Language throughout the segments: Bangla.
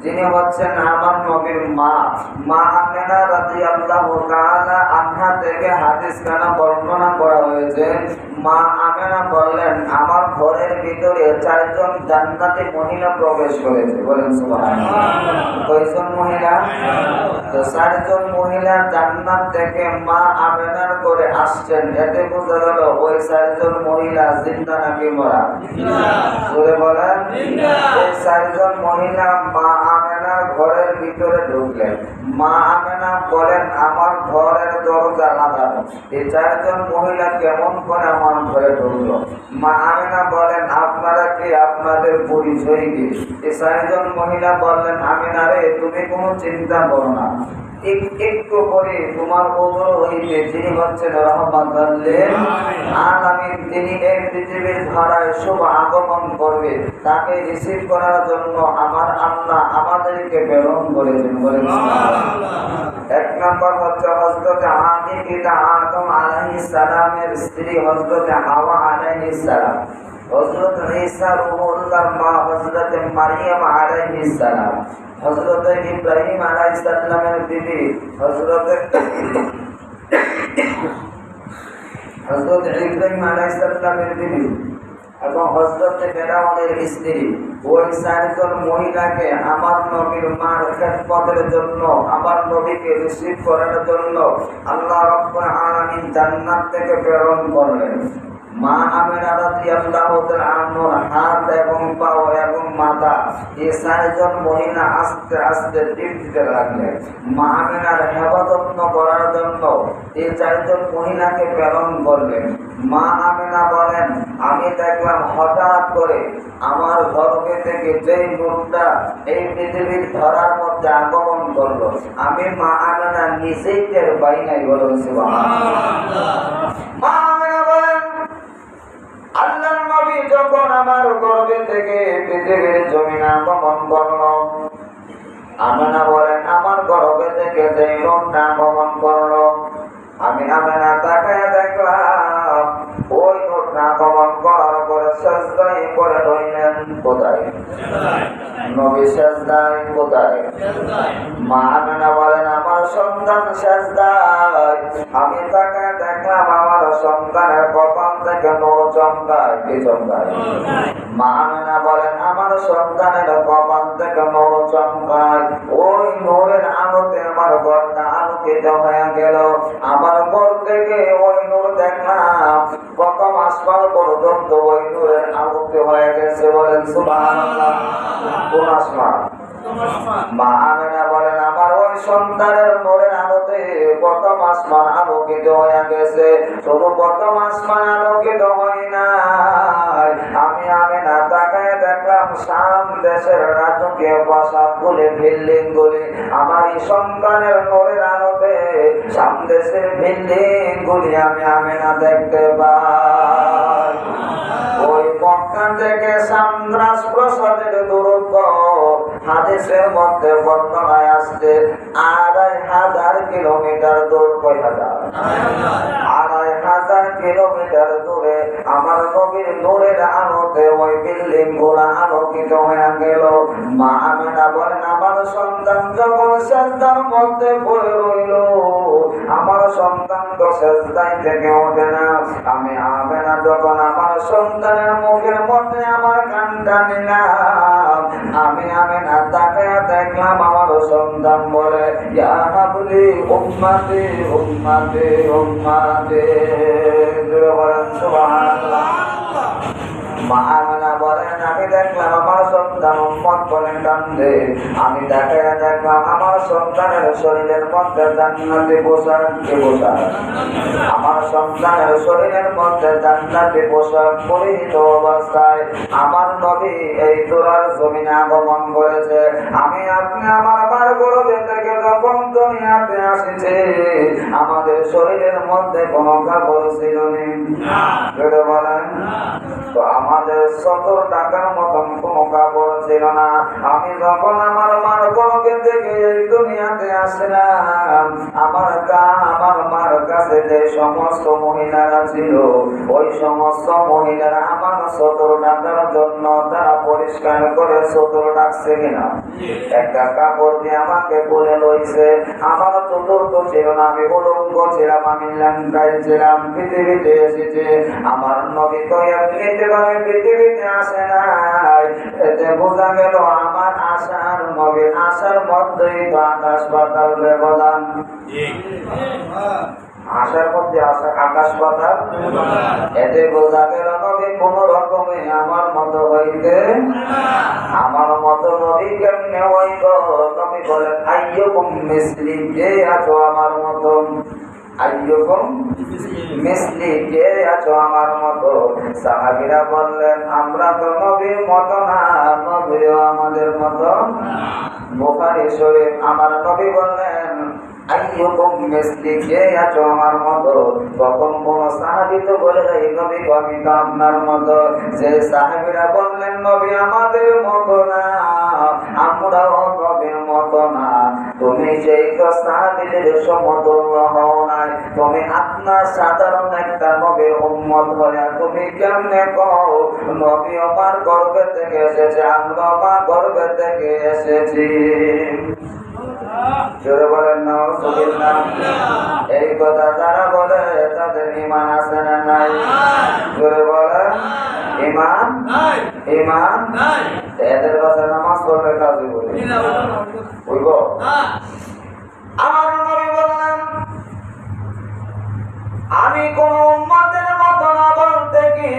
যিনি হচ্ছেন আমার নবীর মা আমেনা রাদিয়াল্লাহু তাআলা আনহা থেকে হাদিস খানা বর্ণনা করা হয়েছে। মা আমেনা বললেন, আমার ঘরের ভিতরে 4 জন জান্নাতি মহিলা প্রবেশ করেছে। বলেন সুবহানাল্লাহ। কয়জন মহিলা? তো 4 জন মহিলা জান্নাত থেকে মা আমেনার করে আসছেন। এতে বোঝা গেল ওই 4 জন মহিলা জিন্দা নাকি মরা? জোরে বলেন। এই 4 জন মহিলা মা আমেনার ঘরের ভিতরে ঢুকলেন। মা আমেনা বলেন, আমার ঘরের দরজা লাগানো। এই 4 জন মহিলা কেমন করে আমার ঘরে ঢুকলো? মা আমেনা বলেন, আপনারা কি আপনাদের পরিচয় কি? এই 4 জন মহিলা বললেন, আমেনা রে, তুমি কোনো চিন্তা করো না, একটু করে তোমার ওজর হইতে যিনি হচ্ছেন রহমাতুল লিল আলামিন, তিনি এই পৃথিবীর ধারায় শুভ আগমন করবে, তাকে রিসিভ করার জন্য আমার আল্লাহ আমাদেরকে প্রেরণ করেছেন। বলেন সুবহানাল্লাহ। 1 নম্বর হচ্ছে হযরত আদম আলাইহিস সালামের স্ত্রী হযরত হাওয়া আলাইহিস সালাম, হযরত ঈসা রূহুল্লাহর মা হযরত মারিয়াম আলাইহিস সালাম, হযরত ইব্রাহিম আলাইহিস সালামের বিবি হযরত ইব্রাহিম আলাইহিস সালামের বিবি এবং হযরত ফেরাউনের স্ত্রী, ওই 4 জন মহিলাকে আমার নবীর মার খেদমতের জন্য, আমার নবীকে রিসিভ করার জন্য আল্লাহ রাব্বুল আলামিন জান্নাত থেকে প্রেরণ করলেন। মা আমেনা রাদিয়াল্লাহু তাআলা আনহার হাত এবং পা এবং মাথা, এই 4 জন মহিলা আস্তে আস্তে টিপ দিতে লাগলেন। মা আমেনার হেফাজত করার জন্য এই 4 জন মহিলাকে প্রেরণ করলেন। মা আমেনা বলেন, আমি দেখলাম হঠাৎ করে আমার গর্ভে থেকে যেই নূরটা এই পৃথিবীর ধরার মধ্যে আগমন করলো, আমি মা আমেনা নিজেই টের পাই নাই। বলেন সুবহানাল্লাহ। মা আমেনা বলেন, আল্লাহর নবী যখন আমার গর্ভে থেকে পৃথিবীর জমিনে আগমন করলো, আমেনা বলেন, আমার গর্ভে থেকে যেই নূরটা আগমন করলো, আমি আমেনা তাকায় দেখলাম ওই নূরটা আগমন করার পরে সেজদায় পড়ে রইলেন। কোথায়? নবী সেজদায়। কোথায়? মা আমেনা বলেন, আমার সন্তান সেজদায়। আমি তাকায় দেখলাম আমার সন্তানের কপাল থেকে নূর চমকায়। কি চমকায়? মা আমেনা বলেন, আমার সন্তানের কপাল থেকে নূর চমকায়। ওই নূরের আলোতে আমার ঘরটা আলোকিত হয়ে গেল। আমার ঘর থেকে ওই নূর দেখলাম প্রথম আসমান পর্যন্ত ওই নূরের আলোকিত হয়ে গেছে। বলেন সুবহানাল্লাহ। কোন আসমান? মা আমেনা বলেন, আমার ওই সন্তানের নূরের আলোতে প্রথম আসমান আলোকিত হয়ে গেছে। শুধু প্রথম আসমান আলোকিত হয় নাই, আমি আমেনা তাকায় দেখলাম শাম দেশের রাজকীয় প্রাসাদগুলি, বিল্ডিংগুলি আমার এই সন্তানের নূরের আলোতে শাম দেশের বিল্ডিংগুলি আমি আমেনা দেখতে পাই। ওই মক্কা থেকে শাম রাজপ্রাসাদের দূরত্ব হাদিসের মধ্যে বর্ণনায় আসছে 2500 কিলোমিটার দূর। কয় হাজার? 2500 কিলোমিটার দূরে আমার নবীর নূরের আলোতে ওই বিল্ডিং গুলা আলোকিত হয়ে গেল। মা আমেনা বলেন, আমার সন্তান যখন সেজদার মধ্যে পড়ে রইল, আমার সন্তান তো সেজদায় থেকে ওঠে না। আমি আমেনা যখন আমার সন্তানের মুখের মধ্যে আমার কানটা নিলাম, আমি আমেনা তাকায়া দেখলাম আমার সন্তান বলে, ইয়া হাবলি উম্মতি উম্মতি উম্মতি। বলেন সুবহানাল্লাহ। মা আমেনা বলেন, আমি দেখলাম আমার সন্তান উম্মত বলে কান্দে। আমি তাকায়া দেখলাম আমার সন্তানের শরীরের মধ্যে জান্নাতি পোশাক। কি পোশাক? আমার সন্তানের শরীরের মধ্যে জান্নাতি পোশাক পরিহিত অবস্থায় আমার নবী এই দুরার জমিনে আগমন করেছে। আমি আপনি আমার গর্ভে থেকে যখন দুনিয়াতে আসছে, আমাদের শরীরের মধ্যে কোনো কাপড় ছিল না। বলেন তো আমাদের শত টাকার মতন কোনো কাপড় ছিল না। আমি যখন আমার মার গর্ভে থেকে এই দুনিয়াতে আসলাম, আমার মার কাছে যে সমস্ত মহিলারা ছিল, ওই সমস্ত মহিলারা আমার 17 টাকার জন্য তারা পরিষ্কার করে 17 রাখছে কিনা, একটা কাপড় দিয়ে আমাকে বলে লইছে। আমার চতুর্থ ছিল না, আমি উলঙ্গ ছিলাম, আমি লঙ্কায় ছিলাম, পৃথিবীতে এসেছে। আমার নবী তো এমনিতে ভাবে পৃথিবীতে আসে নাই। এতে বোঝা গেল আমার আশার নবীর আশার মধ্যেই তো আকাশ পাতাল ব্যবধান। আশার মধ্যে আকাশ পাতাল। এতে বোঝা গেল নবী কোন রকমে আমার মতো হইতে, আমার মতো নবী কেমনে হইব। নবী বলেন আইয়ুকুম মিসলি, কে আছো আমার মতো, আইয়ুকুম মিসলি, কে আছো আমার মতো। সাহাবীরা বললেন আমরা তো নবীর মতো না, নবীও আমাদের মতো। বুখারী শরীফ, আমার নবী বললেন আইয়ুকুম মিসলি, কে আছো আমার মতো। তখন কোন সাহাবী তো বলে যায় নবী আমি তো আপনার মতো। যে সাহাবীরা বললেন নবী আমাদের মতো না, আমরাও নবীর মতো না, তুমি যেই তো সাহাবীদের সমতুল্য হও নাই, তুমি আপনার সাধারণ একটা নবীর উম্মত হয়ে তুমি কেমনে কও নবী আমার গর্ভে থেকে এসেছে, আমরা মা গর্ভে থেকে এসেছি। জোরে বলেন নাউজুবিল্লাহ। এই কথা যারা বলে তাদের ঈমান আছে না নাই? জোরে বলেন ঈমান নাই, ঈমান নাই। এদের কাছে নামাজ পড়লে কাজে বলে বলব। আমার নবী বললেন আমি কোন উম্মতের মতো না, বলতে কি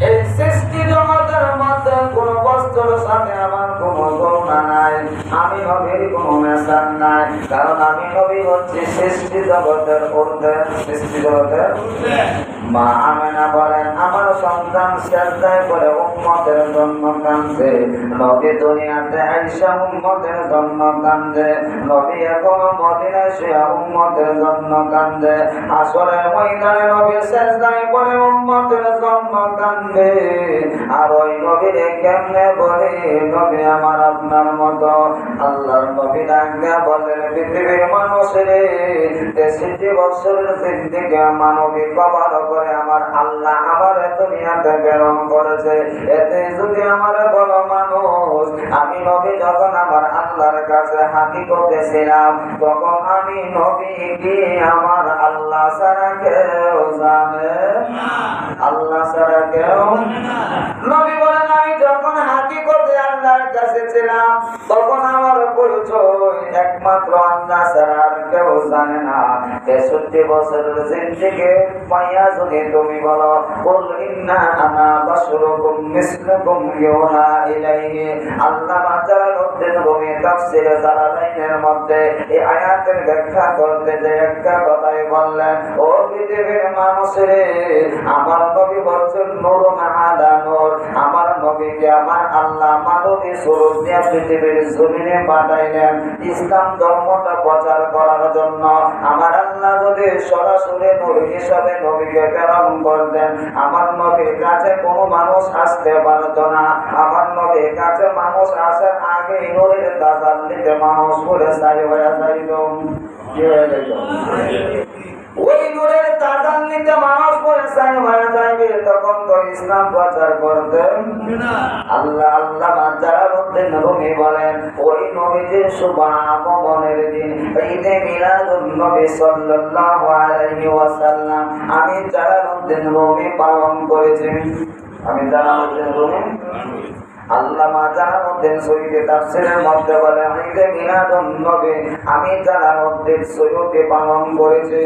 এই সৃষ্টি জগতের মধ্যে কোন বস্তুর সাথে আমার কোন তুলনা নাই, আমি নবীর কোন মেশান নাই। কারণ আমি নবী হচ্ছি সৃষ্টি জগতের ঊর্ধ্বে, সৃষ্টি জগতের। মা আমেনা বলেন আমার সন্তান সেজদায় করে উম্মতের জন্য কাঁদছে, নবী দুনিয়াতে আইসা উম্মতের জন্য কাঁদে, নবী এখন মদিনায় শুয়ে উম্মতের জন্য কাঁদে, আসরের ময়দানে নবী সেজদায় করে উম্মতের জন্য কাঁদে। আর ওই নবীরে কেমনে বলে নবী আমার আপনার মতো। আল্লাহর নবী ডাকতে বলেন পৃথিবীর মানুষেরে 63 বছরের জিন্দেগি মানবী কবর করে আমার আল্লাহ আমার দুনিয়াতে প্রেরণ করেছে। এতে যদি আমার বড় মানুষ, আমি নবী যখন আমার আল্লাহর কাছে হাতি করতেছিলাম, তখন আমি নবী কি আমার আল্লাহ ছাড়া কেউ জানে, আল্লাহ ছাড়া কেউ। নবী বলেন আমি যখন হাতি করতে আল্লাহর কাছে ছিলাম, তখন আমার পরিচয় একমাত্র আল্লাহ ছাড়া আর কেউ জানে না। 63 বছরের জিন্দেগি পাইয়া যদি তুমি বলো কুল ইন্না আনা বাশরুকুম মিসলুকুম ইউহা ইলাইহি, আল্লাহ জালালউদ্দিন রুমি তাফসীরে জালালাইনের মধ্যে এই আয়াতের ব্যাখ্যা করতে যে একটা কথাই বললেন, ও পৃথিবীর মানুষেরে আমার নবী বলছেন নূরুন আলা নূর, আমার নবীকে আমার আল্লাহ মানবী স্বরূপ দিয়ে পৃথিবীর জমিনে পাঠাইলেন ইসলাম ধর্মটা প্রচার করার জন্য। আমার আল্লাহ যদি সরাসরি নূর হিসাবে নবীকে প্রেরণ করতেন, আমার নবীর কাছে কোনো মানুষ আসতে পারত না। আমার নবীর কাছে মানুষ আসার আগে নূরের তাজাল্লিতে মানুষ পড়ে ছাই হয়ে যাইত, কি হয়ে যাইত? ওই নূরের তাজাল্লিতে মানুষ পড়ে ছাই হয়ে যাইবে, তখন তো ইসলাম প্রচার করতেন না। আল্লাহ আল্লাহ জালালউদ্দিন রুমি বলেন ওই নবীজির শুভ আগমনের দিন ঈদে মিলাদুন নবী সাল্লাল্লাহু আলাইহি ওয়াসাল্লাম আমি জালালউদ্দিন রুমি পালন করেছি। আমি জালালউদ্দিন রুমি আল্লামা জালালউদ্দিন সৈয়দী তাফসীরের মধ্যে বলেন ঈদে মিলাদুন নবী আমি জালালউদ্দিন সৈয়দী পালন করেছি,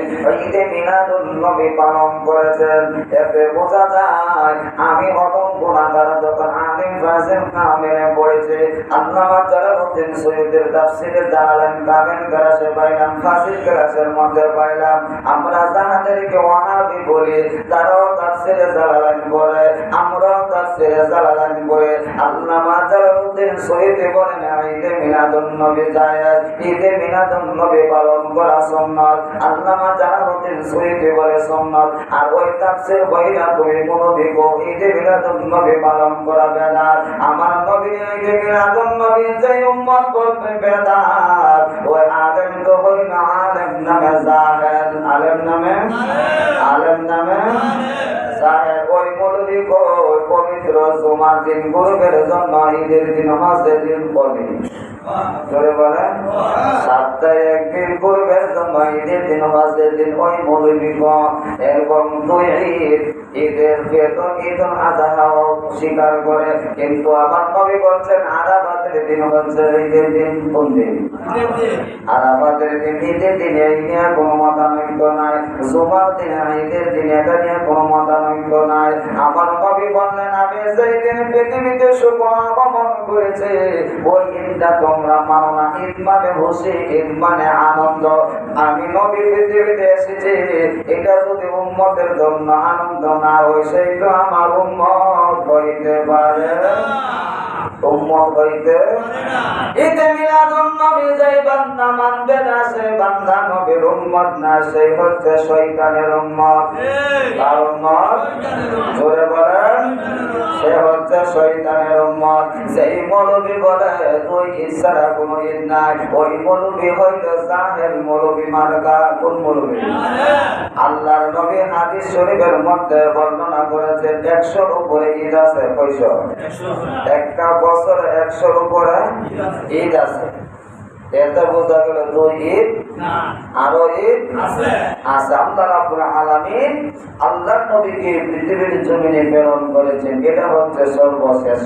ঈদে মিলাদুন নবী পালন করেছেন। এতে বোঝা যায় আমি অদম গুনাহগার যখন আলিম ফাজিল কামেলে পড়েছে, আল্লামা জালালউদ্দিন জালালউদ্দিন সৈয়দের তাফসীরে জালালাইন কামেল ক্লাসে পাইলাম, ফাসিল ক্লাসের মধ্যে পাইলাম। আমরা যাহাদেরকে ওয়াহাবি বলি তারাও তাফসীরে জালালাইন পড়ে, আমরাও তাফসীরে জালালাইন পড়ে। আল্লামা জালালউদ্দিন সৈয়দ বলেন ঈদে মিলাদুন নবী জায়েজ, ঈদে মিলাদুন নবী পালন করা সুন্নাত। আল্লামা জালালউদ্দিন সৈয়দ বলে সুন্নাত। আর ওই তাফসীর বইটা তুমি কোনদিন ঈদে মিলাদুন নবী পালন করা বেদাত। আমার নবী ঈদে মিলাদুন নবী যে উম্মত বলবে বেদাত, ওই আলেম তো হই না আলেম নামে জাহেল, আলেম নামে জাহেল। ওই মৌলবী কই পবিত্র জুমার দিন গরিবের জন্য ঈদের দিন হজের দিন বলে জোরে বলে সপ্তাহে একদিন গরিবের জন্য ঈদের দিন হজের দিন ওই মৌলবী এরকম দুই ঈদ, ঈদের বেতন ঈদ আজহাও স্বীকার করে। কিন্তু আমার নবী বলছেন আরাফাতের দিন হচ্ছে ঈদের দিন। কোন দিন? আরাফাতের দিন ঈদের দিন। এই নিয়ে কোনো মতানৈক্য নাই। জুমার দিনে ঈদের দিন, এটা নিয়ে কোনো মতানৈক্য নাই। আমার নবী বললেন আমি যেই দিন পৃথিবীতে শুভ আগমন করেছে ওই ঈদটা তোমরা মানো না। ঈদ মানে খুশি, ঈদ মানে আনন্দ। আমি নবী পৃথিবীতে এসেছি, এটা যদি উম্মতের জন্য আনন্দ না হয় সেই তো আমার উম্মত হইতে পারে, উম্মত হইতে। ঈদে মিলাদুন নবী যেই বান্দা মানবে না সেই বান্দা নবীর উম্মত না, সেই হচ্ছে শয়তানের উম্মত। কার উম্মত? জোরে বলেন। সে হচ্ছে শয়তানের উম্মত। সেই মৌলবী বলে তুই ঈদ ছাড়া কোনো ঈদ নাই, ওই মৌলবী হইল জাহেল মৌলবী মার্কা। কোন মৌলবী? আল্লাহর নবী হাদিস শরীফের মধ্যে বর্ণনা করেছেন 100-র উপরে ঈদ আছে। কয়শো? একটা বছরে 100-র উপরে ঈদ আছে। এতে বোঝা গেল দুই ঈদ আরো ঈদ আছে। আল্লাহ রাব্বুল আলামিন আল্লাহর নবীকে পৃথিবীর জমিনে প্রেরণ করেছেন, এটা হচ্ছে সর্বশেষ।